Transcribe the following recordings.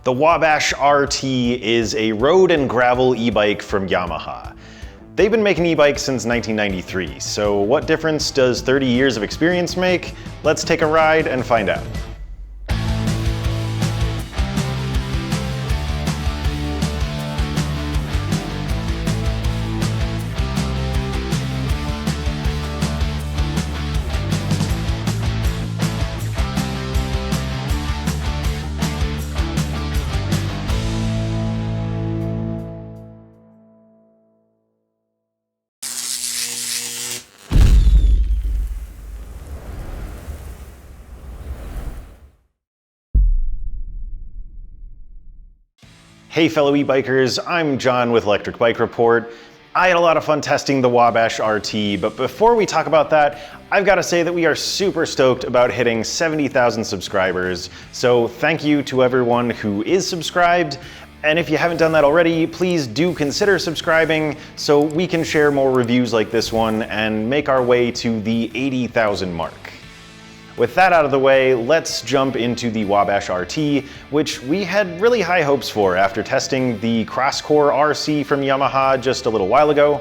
The Wabash RT is a road and gravel e-bike from Yamaha. They've been making e-bikes since 1993, so what difference does 30 years of experience make? Let's take a ride and find out. Hey fellow e-bikers, I'm John with Electric Bike Report. I had a lot of fun testing the Wabash RT, but before we talk about that, I've got to say that we are super stoked about hitting 70,000 subscribers. So thank you to everyone who is subscribed. And if you haven't done that already, please do consider subscribing so we can share more reviews like this one and make our way to the 80,000 mark. With that out of the way, let's jump into the Wabash RT, which we had really high hopes for after testing the Crosscore RC from Yamaha just a little while ago.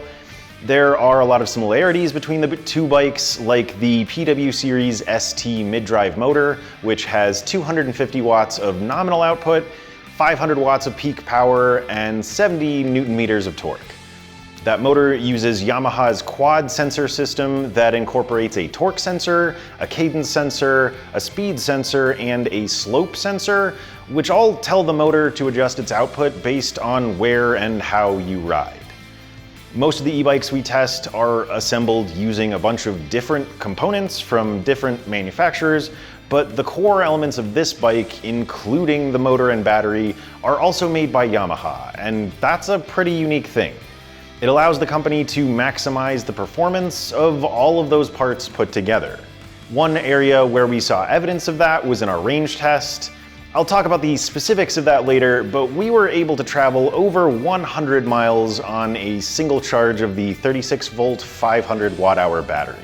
There are a lot of similarities between the two bikes, like the PW Series ST mid-drive motor, which has 250 watts of nominal output, 500 watts of peak power, and 70 Newton meters of torque. That motor uses Yamaha's quad sensor system that incorporates a torque sensor, a cadence sensor, a speed sensor, and a slope sensor, which all tell the motor to adjust its output based on where and how you ride. Most of the e-bikes we test are assembled using a bunch of different components from different manufacturers, but the core elements of this bike, including the motor and battery, are also made by Yamaha, and that's a pretty unique thing. It allows the company to maximize the performance of all of those parts put together. One area where we saw evidence of that was in our range test. I'll talk about the specifics of that later, but we were able to travel over 100 miles on a single charge of the 36-volt 500 watt-hour battery.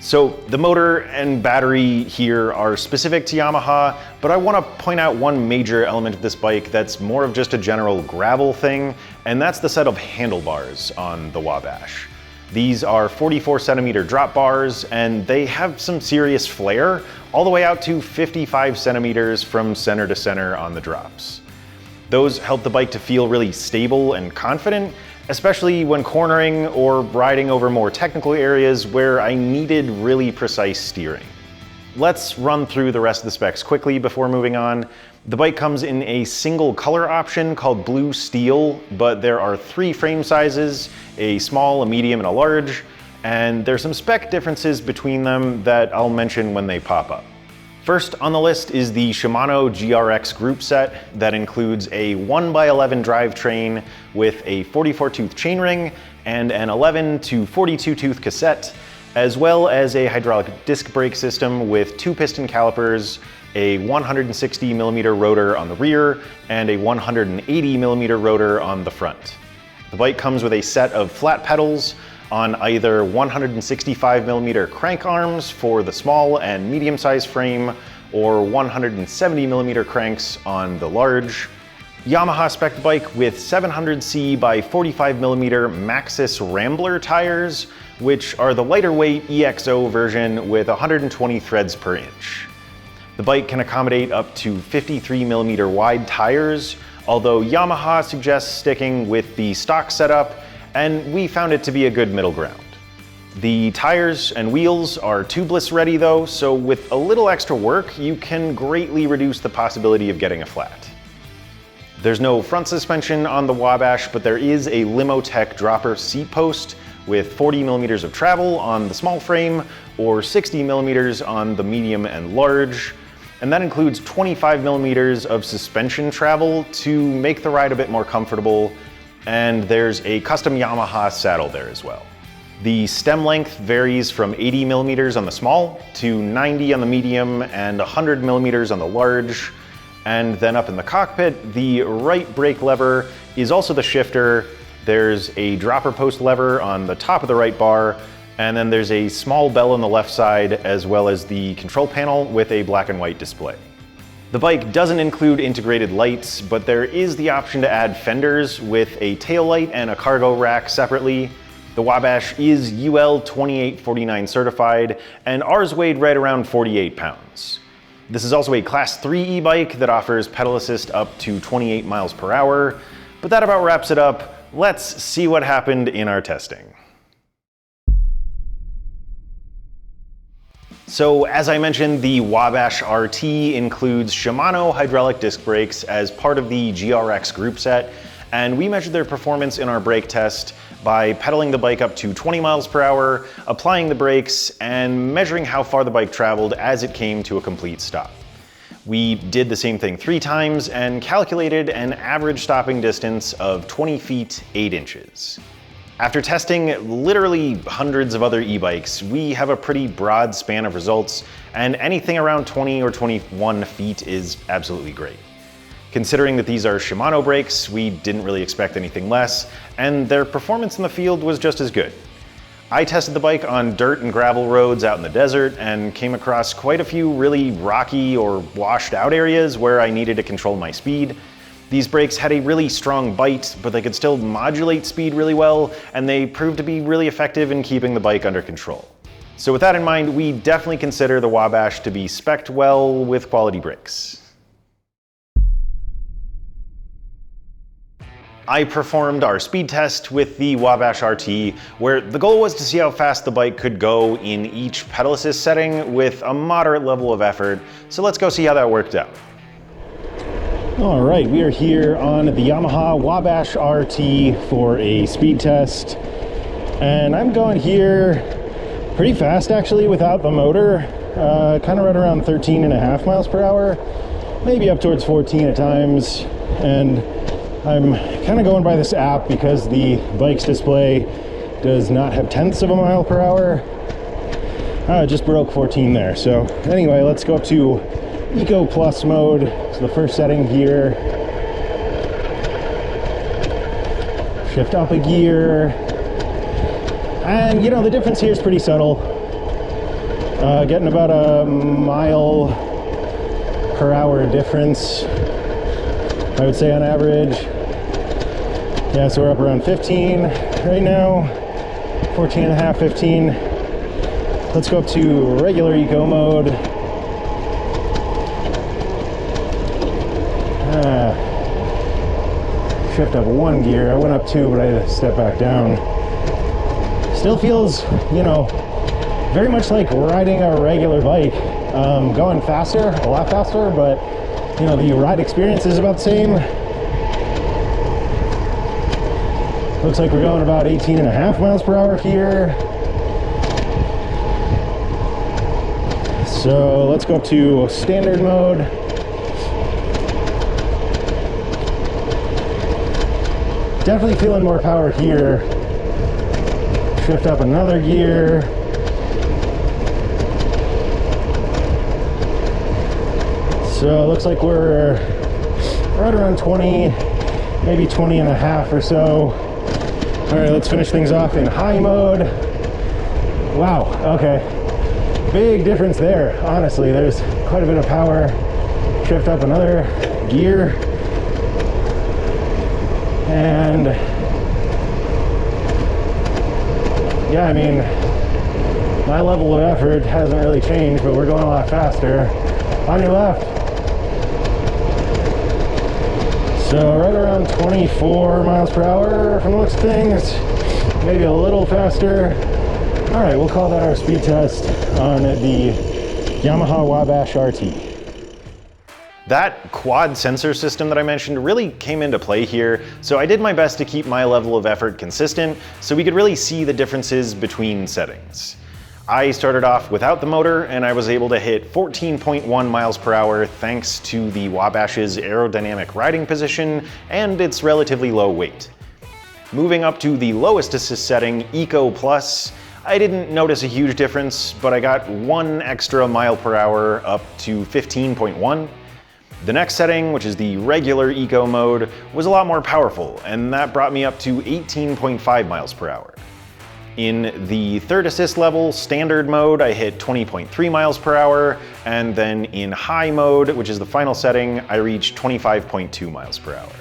So the motor and battery here are specific to Yamaha, but I want to point out one major element of this bike that's more of just a general gravel thing, and that's the set of handlebars on the Wabash. These are 44 centimeter drop bars, and they have some serious flair, all the way out to 55 centimeters from center to center on the drops. Those help the bike to feel really stable and confident, especially when cornering or riding over more technical areas where I needed really precise steering. Let's run through the rest of the specs quickly before moving on. The bike comes in a single color option called Blue Steel, but there are 3 frame sizes, a small, a medium, and a large, and there's some spec differences between them that I'll mention when they pop up. First on the list is the Shimano GRX group set that includes a 1x11 drivetrain with a 44-tooth chainring and an 11 to 42-tooth cassette, as well as a hydraulic disc brake system with 2 piston calipers, a 160mm rotor on the rear, and a 180mm rotor on the front. The bike comes with a set of flat pedals on either 165mm crank arms for the small and medium-sized frame, or 170mm cranks on the large. Yamaha spec bike with 700C by 45mm Maxxis Rambler tires, which are the lighter weight EXO version with 120 threads per inch. The bike can accommodate up to 53mm wide tires, although Yamaha suggests sticking with the stock setup, and we found it to be a good middle ground. The tires and wheels are tubeless ready though, so with a little extra work, you can greatly reduce the possibility of getting a flat. There's no front suspension on the Wabash, but there is a Limotech dropper seat post with 40mm of travel on the small frame or 60mm on the medium and large. And that includes 25mm of suspension travel to make the ride a bit more comfortable. And there's a custom Yamaha saddle there as well. The stem length varies from 80mm on the small to 90 on the medium and 100mm on the large. And then up in the cockpit, the right brake lever is also the shifter. There's a dropper post lever on the top of the right bar, and then there's a small bell on the left side, as well as the control panel with a black and white display. The bike doesn't include integrated lights, but there is the option to add fenders with a tail light and a cargo rack separately. The Wabash is UL 2849 certified, and ours weighed right around 48 pounds. This is also a Class 3 e-bike that offers pedal assist up to 28 miles per hour, but that about wraps it up. Let's see what happened in our testing. So as I mentioned, the Wabash RT includes Shimano hydraulic disc brakes as part of the GRX group set, and we measured their performance in our brake test by pedaling the bike up to 20 miles per hour, applying the brakes, and measuring how far the bike traveled as it came to a complete stop. We did the same thing 3 times and calculated an average stopping distance of 20 feet 8 inches. After testing literally hundreds of other e-bikes, we have a pretty broad span of results, and anything around 20 or 21 feet is absolutely great. Considering that these are Shimano brakes, we didn't really expect anything less, and their performance in the field was just as good. I tested the bike on dirt and gravel roads out in the desert and came across quite a few really rocky or washed out areas where I needed to control my speed. These brakes had a really strong bite, but they could still modulate speed really well, and they proved to be really effective in keeping the bike under control. So with that in mind, we definitely consider the Wabash to be spec'd well with quality brakes. I performed our speed test with the Wabash RT, where the goal was to see how fast the bike could go in each pedal assist setting with a moderate level of effort. So let's go see how that worked out. All right, we are here on the Yamaha Wabash RT for a speed test. And I'm going here pretty fast actually without the motor, kind of right around 13.5 miles per hour, maybe up towards 14 at times. And I'm kind of going by this app because the bike's display does not have tenths of a mile per hour. I just broke 14 there. So anyway, let's go up to Eco Plus mode. So the first setting here. Shift up a gear. And you know, the difference here is pretty subtle. Getting about a mile per hour difference, I would say on average. Yeah, so we're up around 15 right now, 14.5, 15. Let's go up to regular eco mode. Shift up 1 gear. I went up 2, but I had to step back down. Still feels, you know, very much like riding a regular bike. Going faster, a lot faster, but you know, the ride experience is about the same. Looks like we're going about 18.5 miles per hour here. So let's go up to standard mode. Definitely feeling more power here. Shift up another gear. So it looks like we're right around 20, maybe 20.5 or so. All right, let's finish things off in high mode. Wow, okay. Big difference there, honestly. There's quite a bit of power. Shift up another gear. And yeah, I mean, my level of effort hasn't really changed, but we're going a lot faster. On your left. So right around 24 miles per hour from the looks of things, maybe a little faster. All right, we'll call that our speed test on the Yamaha Wabash RT. That quad sensor system that I mentioned really came into play here, so I did my best to keep my level of effort consistent so we could really see the differences between settings. I started off without the motor and I was able to hit 14.1 miles per hour thanks to the Wabash's aerodynamic riding position and its relatively low weight. Moving up to the lowest assist setting, Eco Plus, I didn't notice a huge difference, but I got 1 extra mile per hour up to 15.1. The next setting, which is the regular eco mode, was a lot more powerful, and that brought me up to 18.5 miles per hour. In the third assist level, standard mode, I hit 20.3 miles per hour, and then in high mode, which is the final setting, I reached 25.2 miles per hour.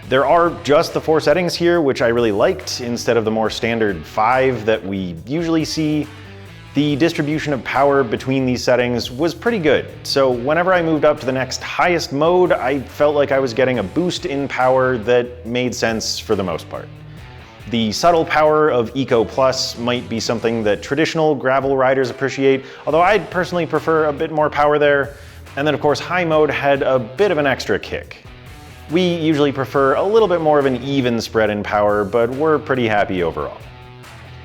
There are just the 4 settings here, which I really liked, instead of the more standard 5 that we usually see. The distribution of power between these settings was pretty good, so whenever I moved up to the next highest mode, I felt like I was getting a boost in power that made sense for the most part. The subtle power of Eco Plus might be something that traditional gravel riders appreciate, although I'd personally prefer a bit more power there. And then of course high mode had a bit of an extra kick. We usually prefer a little bit more of an even spread in power, but we're pretty happy overall.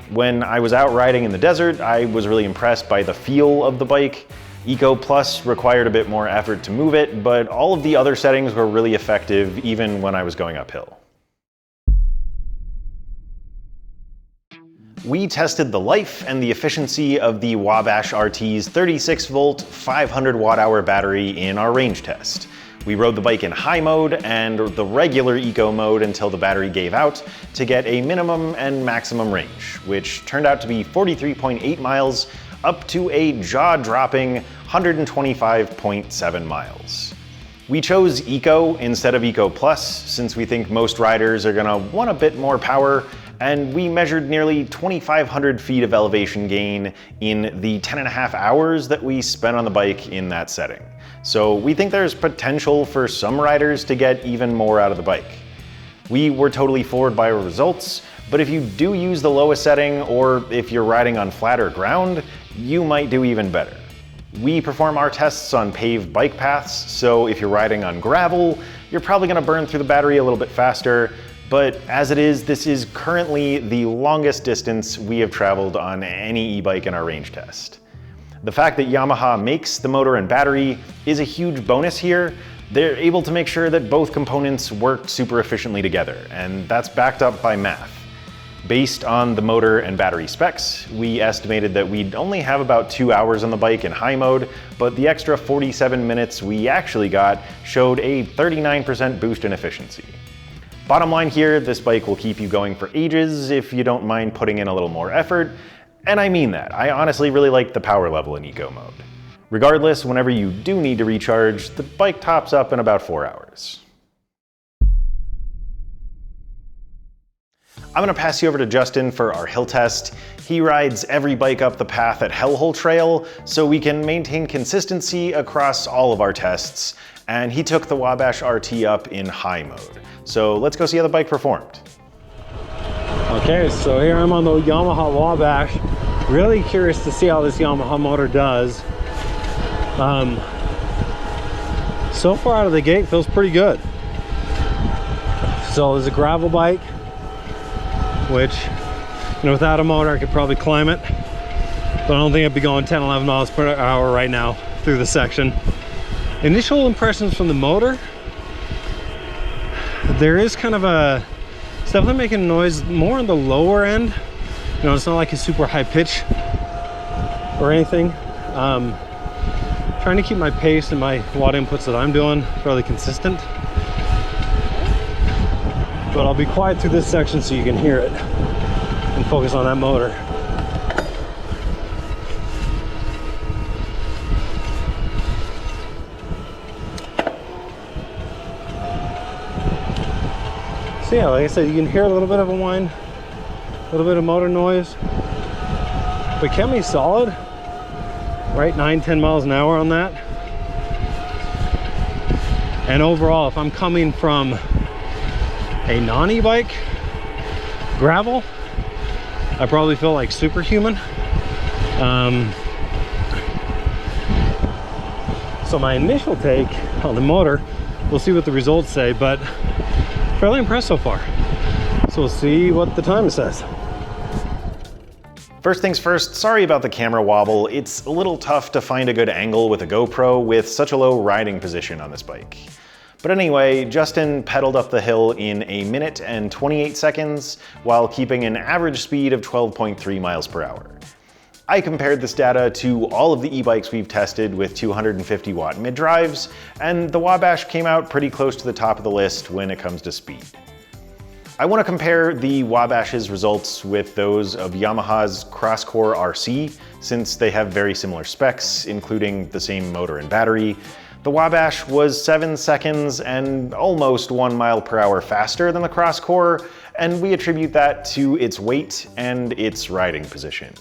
When I was out riding in the desert, I was really impressed by the feel of the bike. Eco Plus required a bit more effort to move it, but all of the other settings were really effective even when I was going uphill. We tested the life and the efficiency of the Wabash RT's 36-volt, 500 watt-hour battery in our range test. We rode the bike in high mode and the regular eco mode until the battery gave out to get a minimum and maximum range, which turned out to be 43.8 miles up to a jaw-dropping 125.7 miles. We chose Eco instead of Eco Plus since we think most riders are gonna want a bit more power, and we measured nearly 2,500 feet of elevation gain in the 10.5 hours that we spent on the bike in that setting. So we think there's potential for some riders to get even more out of the bike. We were totally floored by our results, but if you do use the lowest setting, or if you're riding on flatter ground, you might do even better. We perform our tests on paved bike paths, so if you're riding on gravel, you're probably gonna burn through the battery a little bit faster, but as it is, this is currently the longest distance we have traveled on any e-bike in our range test. The fact that Yamaha makes the motor and battery is a huge bonus here. They're able to make sure that both components work super efficiently together, and that's backed up by math. Based on the motor and battery specs, we estimated that we'd only have about 2 hours on the bike in high mode, but the extra 47 minutes we actually got showed a 39% boost in efficiency. Bottom line here, this bike will keep you going for ages if you don't mind putting in a little more effort, and I mean that. I honestly really like the power level in eco mode. Regardless, whenever you do need to recharge, the bike tops up in about 4 hours. I'm gonna pass you over to Justin for our hill test. He rides every bike up the path at Hellhole Trail, so we can maintain consistency across all of our tests, and he took the Wabash RT up in high mode. So let's go see how the bike performed. Okay, so here I'm on the Yamaha Wabash. Really curious to see how this Yamaha motor does. So far out of the gate, feels pretty good. So it's a gravel bike, which, you know, without a motor, I could probably climb it. But I don't think I'd be going 10, 11 miles per hour right now through the section. Initial impressions from the motor, there is kind of a, it's definitely making noise more on the lower end. You know, it's not like a super high pitch or anything. Trying to keep my pace and my watt inputs that I'm doing fairly consistent. But I'll be quiet through this section so you can hear it and focus on that motor. So yeah, like I said, you can hear a little bit of a whine, a little bit of motor noise, but kept me solid, right? 9-10 miles an hour on that. And overall, if I'm coming from a non-e-bike gravel, I probably feel like superhuman. So my initial take on the motor, we'll see what the results say, but fairly impressed so far. So we'll see what the time says. First things first, sorry about the camera wobble. It's a little tough to find a good angle with a GoPro with such a low riding position on this bike. But anyway, Justin pedaled up the hill in 1 minute and 28 seconds while keeping an average speed of 12.3 miles per hour. I compared this data to all of the e-bikes we've tested with 250 watt mid-drives, and the Wabash came out pretty close to the top of the list when it comes to speed. I want to compare the Wabash's results with those of Yamaha's Crosscore RC, since they have very similar specs, including the same motor and battery. The Wabash was 7 seconds and almost 1 mile per hour faster than the Crosscore, and we attribute that to its weight and its riding position.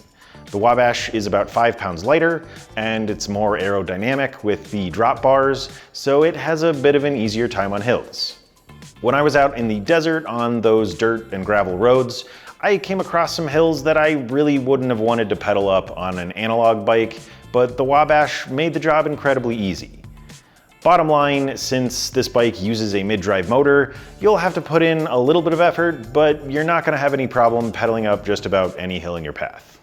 The Wabash is about 5 pounds lighter, and it's more aerodynamic with the drop bars, so it has a bit of an easier time on hills. When I was out in the desert on those dirt and gravel roads, I came across some hills that I really wouldn't have wanted to pedal up on an analog bike, but the Wabash made the job incredibly easy. Bottom line, since this bike uses a mid-drive motor, you'll have to put in a little bit of effort, but you're not going to have any problem pedaling up just about any hill in your path.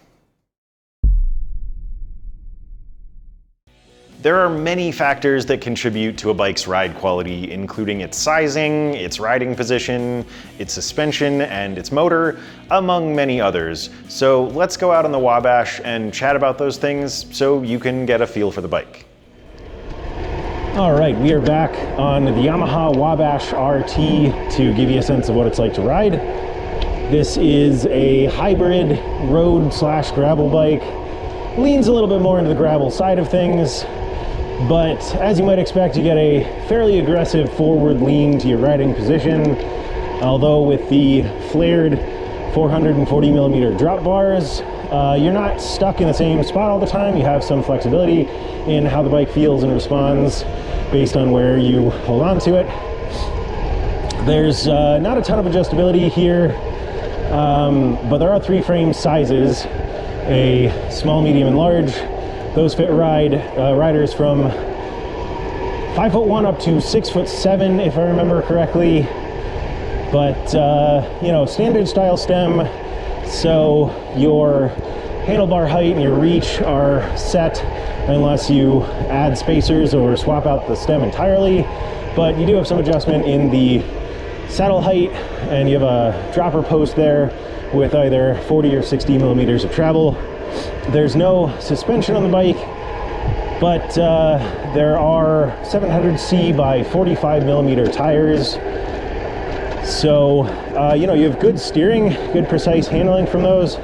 There are many factors that contribute to a bike's ride quality, including its sizing, its riding position, its suspension, and its motor, among many others. So let's go out on the Wabash and chat about those things so you can get a feel for the bike. All right, we are back on the Yamaha Wabash RT to give you a sense of what it's like to ride. This is a hybrid road/gravel bike. Leans a little bit more into the gravel side of things, but as you might expect, you get a fairly aggressive forward lean to your riding position. Although with the flared 440mm drop bars, you're not stuck in the same spot all the time. You have some flexibility in how the bike feels and responds based on where you hold on to it. There's not a ton of adjustability here, but there are 3 frame sizes, a small, medium, and large. Those fit riders from 5'1" up to 6'7", if I remember correctly. But you know, standard style stem, so your handlebar height and your reach are set unless you add spacers or swap out the stem entirely. But you do have some adjustment in the saddle height, and you have a dropper post there with either 40 or 60 millimeters of travel. There's no suspension on the bike, but there are 700C by 45mm tires. So, you know, you have good steering, good precise handling from those,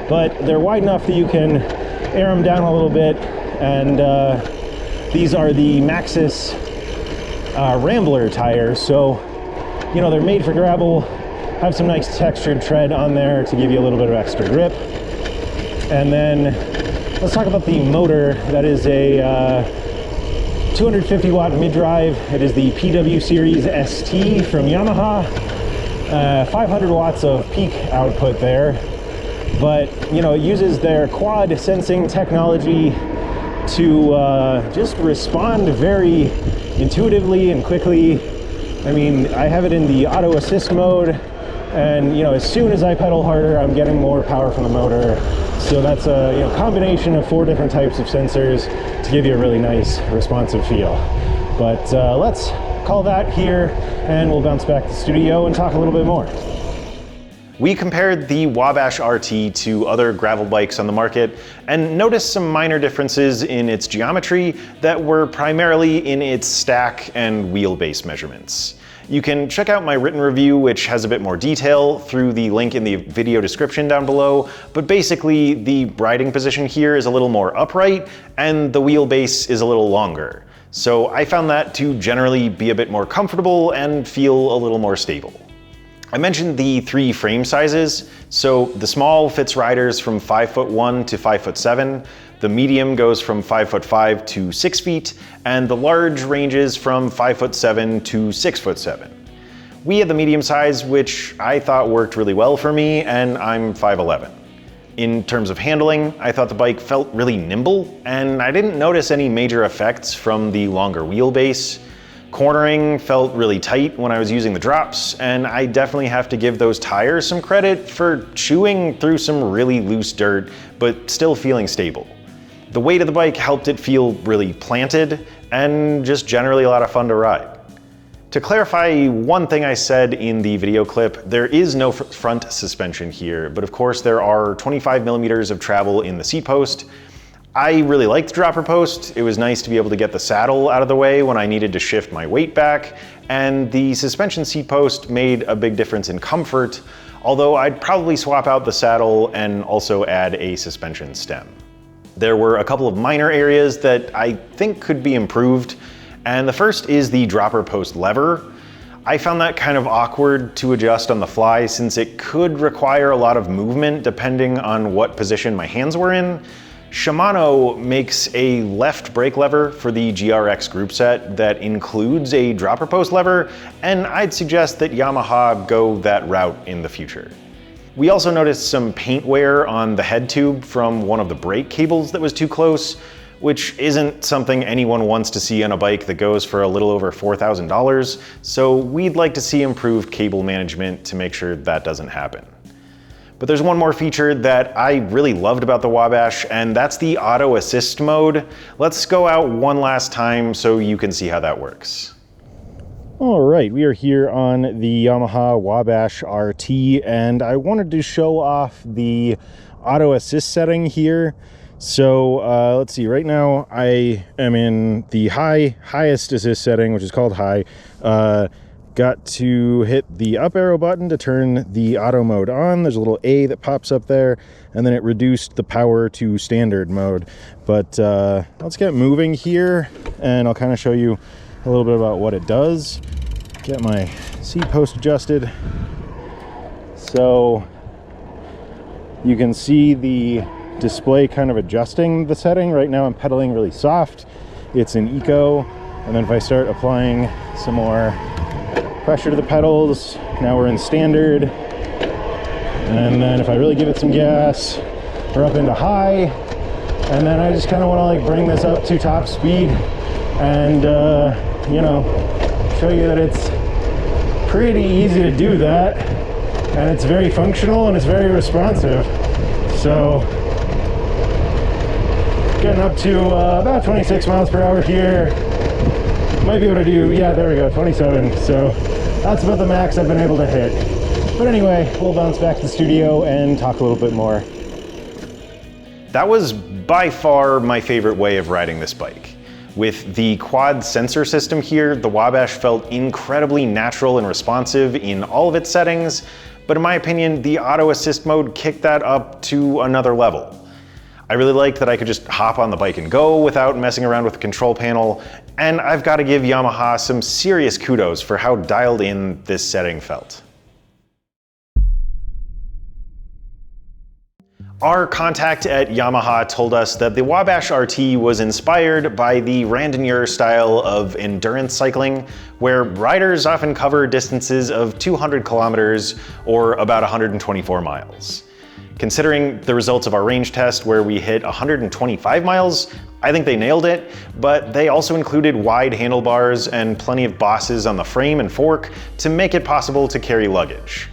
but they're wide enough that you can air them down a little bit. And these are the Maxxis Rambler tires. So, you know, they're made for gravel, have some nice textured tread on there to give you a little bit of extra grip. And then let's talk about the motor. That is a 250 watt mid-drive. It is the PW Series ST from Yamaha. 500 watts of peak output there. But, you know, it uses their quad sensing technology to just respond very intuitively and quickly. I mean, I have it in the auto assist mode, and, you know, as soon as I pedal harder, I'm getting more power from the motor. So that's a, you know, combination of 4 different types of sensors to give you a really nice responsive feel. But let's call that here, and we'll bounce back to the studio and talk a little bit more. We compared the Wabash RT to other gravel bikes on the market and noticed some minor differences in its geometry that were primarily in its stack and wheelbase measurements. You can check out my written review, which has a bit more detail, through the link in the video description down below, but basically the riding position here is a little more upright and the wheelbase is a little longer. So I found that to generally be a bit more comfortable and feel a little more stable. I mentioned the 3 frame sizes. So the small fits riders from 5'1" to 5'7", the medium goes from 5'5" to 6 feet, and the large ranges from 5'7" to 6'7". We had the medium size, which I thought worked really well for me, and I'm 5'11". In terms of handling, I thought the bike felt really nimble, and I didn't notice any major effects from the longer wheelbase. Cornering felt really tight when I was using the drops, and I definitely have to give those tires some credit for chewing through some really loose dirt, but still feeling stable. The weight of the bike helped it feel really planted, and just generally a lot of fun to ride. To clarify one thing I said in the video clip, there is no front suspension here, but of course there are 25 millimeters of travel in the seat post. I really liked the dropper post. It was nice to be able to get the saddle out of the way when I needed to shift my weight back, and the suspension seat post made a big difference in comfort, although I'd probably swap out the saddle and also add a suspension stem. There were a couple of minor areas that I think could be improved, and the first is the dropper post lever. I found that kind of awkward to adjust on the fly since it could require a lot of movement depending on what position my hands were in. Shimano makes a left brake lever for the GRX group set that includes a dropper post lever, and I'd suggest that Yamaha go that route in the future. We also noticed some paint wear on the head tube from one of the brake cables that was too close, which isn't something anyone wants to see on a bike that goes for a little over $4,000, so we'd like to see improved cable management to make sure that doesn't happen. But there's one more feature that I really loved about the Wabash, and that's the auto assist mode. Let's go out one last time so you can see how that works. All right, we are here on the Yamaha Wabash RT, and I wanted to show off the auto assist setting here. So let's see, right now I am in the highest assist setting, which is called high. Got to hit the up arrow button to turn the auto mode on. There's a little A that pops up there, and then it reduced the power to standard mode. But let's get moving here, and I'll kind of show you a little bit about what it does. Get my seat post adjusted. So you can see the display kind of adjusting the setting. Right now I'm pedaling really soft. It's in eco, and then if I start applying some more pressure to the pedals, now we're in standard, and then if I really give it some gas, we're up into high, and then I just kind of want to like bring this up to top speed and you know, show you that it's pretty easy to do that, and it's very functional and it's very responsive. So getting up to about 26 miles per hour here. Might be able to do, yeah, there we go, 27. So that's about the max I've been able to hit. But anyway, we'll bounce back to the studio and talk a little bit more. That was by far my favorite way of riding this bike. With the quad sensor system here, the Wabash felt incredibly natural and responsive in all of its settings, but in my opinion, the auto assist mode kicked that up to another level. I really liked that I could just hop on the bike and go without messing around with the control panel, and I've got to give Yamaha some serious kudos for how dialed in this setting felt. Our contact at Yamaha told us that the Wabash RT was inspired by the randonneur style of endurance cycling, where riders often cover distances of 200 kilometers or about 124 miles. Considering the results of our range test where we hit 125 miles, I think they nailed it, but they also included wide handlebars and plenty of bosses on the frame and fork to make it possible to carry luggage.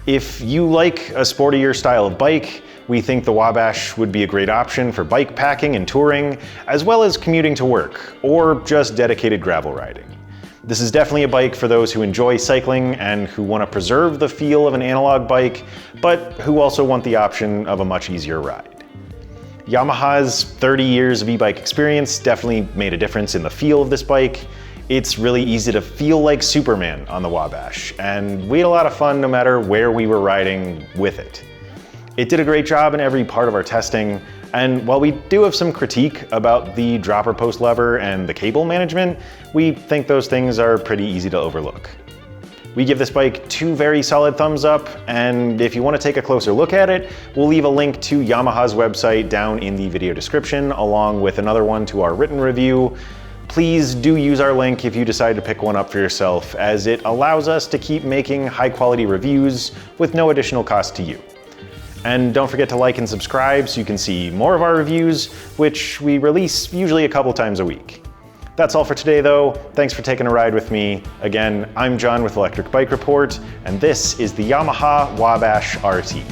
If you like a sportier style of bike, we think the Wabash would be a great option for bike packing and touring, as well as commuting to work, or just dedicated gravel riding. This is definitely a bike for those who enjoy cycling and who want to preserve the feel of an analog bike, but who also want the option of a much easier ride. Yamaha's 30 years of e-bike experience definitely made a difference in the feel of this bike. It's really easy to feel like Superman on the Wabash, and we had a lot of fun no matter where we were riding with it. It did a great job in every part of our testing, and while we do have some critique about the dropper post lever and the cable management, we think those things are pretty easy to overlook. We give this bike 2 very solid thumbs up, and if you want to take a closer look at it, we'll leave a link to Yamaha's website down in the video description, along with another one to our written review. Please do use our link if you decide to pick one up for yourself, as it allows us to keep making high quality reviews with no additional cost to you. And don't forget to like and subscribe so you can see more of our reviews, which we release usually a couple times a week. That's all for today though. Thanks for taking a ride with me. Again, I'm John with Electric Bike Report, and this is the Yamaha Wabash RT.